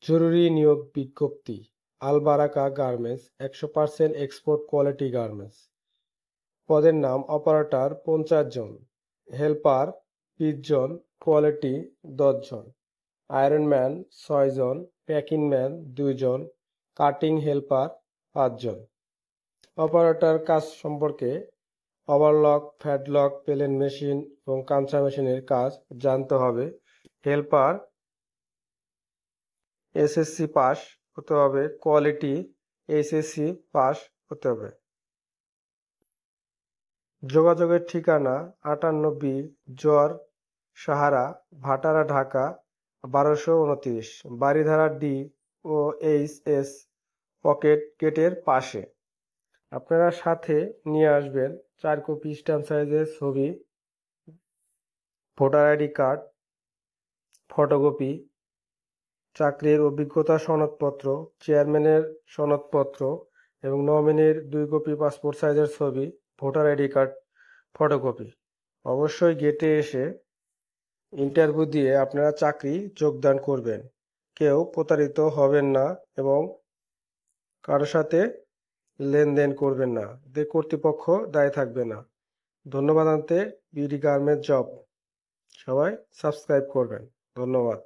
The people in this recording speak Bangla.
জরুরি নিয়োগ বিজ্ঞপ্তি। আল বারাকা গার্মেন্টস 100% এক্সপোর্ট কোয়ালিটি গার্মেন্টস। পদের নাম অপারেটর 50 জন, হেল্পার 20 জন, কোয়ালিটি 10 জন, আয়রনম্যান 6 জন, প্যাকিং ম্যান 2 জন, কাটিং হেল্পার 5 জন। অপারেটর কাজ সম্পর্কে ওভারলক, ফ্যাডলক, পেলেন মেশিন এবং কাঁচা মেশিনের কাজ জানতে হবে। হেল্পার এসএসসি পাস হতে হবে, কোয়ালিটি এসএসসি পাস হতে হবে। যোগাযোগের ঠিকানা 58B জোয়ার সাহারা, ভাটারা, ঢাকা 1229, বারিধারা ডি ও এইচ.এস পকেট গেটের পাশে। আপনারা সাথে নিয়ে আসবেন 4 কপি স্ট্যাম্প সাইজের ছবি, ভোটার আইডি কার্ড, ফটোকপি, চাকরির অভিজ্ঞতা সনদপত্র, চেয়ারম্যানের সনদপত্র এবং নমিনির 2 কপি পাসপোর্ট সাইজের ছবি, ভোটার আইডি কার্ড, ফটোকপি। অবশ্যই গেটে এসে ইন্টারভিউ দিয়ে আপনারা চাকরি যোগদান করবেন। কেউ প্রতারিত হবেন না এবং কারোর সাথে লেনদেন করবেন না, এতে কর্তৃপক্ষ দায়ী থাকবে না। ধন্যবাদ আনতে বিডি গার্মেন্টস জব। সবাই সাবস্ক্রাইব করবেন। ধন্যবাদ।